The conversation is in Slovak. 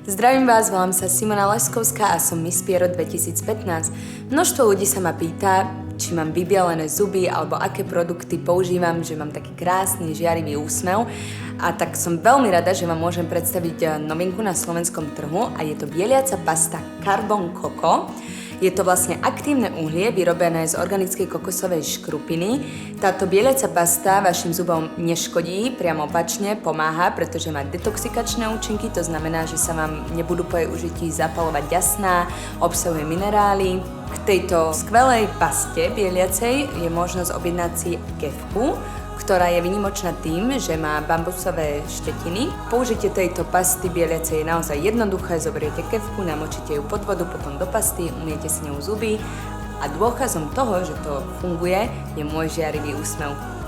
Zdravím vás, volám sa Simona Leskovská a som Miss Piero 2015. Množstvo ľudí sa ma pýta, či mám vybielené zuby alebo aké produkty používam, že mám taký krásny, žiarivý úsmev. A tak som veľmi rada, že vám môžem predstaviť novinku na slovenskom trhu a je to bieliaca pasta Carbon Coco. Je to vlastne aktívne uhlie vyrobené z organickej kokosovej škrupiny. Táto bieliaca pasta vašim zubom neškodí, priamo opačne pomáha, pretože má detoxikačné účinky, to znamená, že sa vám nebudú po jej užití zapalovať jasná, obsahuje minerály. K tejto skvelej paste bieliacej je možnosť objednať si kefku, ktorá je vynimočná tým, že má bambusové štetiny. Použitie tejto pasty bieliacej je naozaj jednoduché, zoberiete kefku, namočíte ju pod vodu, potom do pasty, umiete si ňou zuby a dôkazom toho, že to funguje, je môj žiarivý úsmev.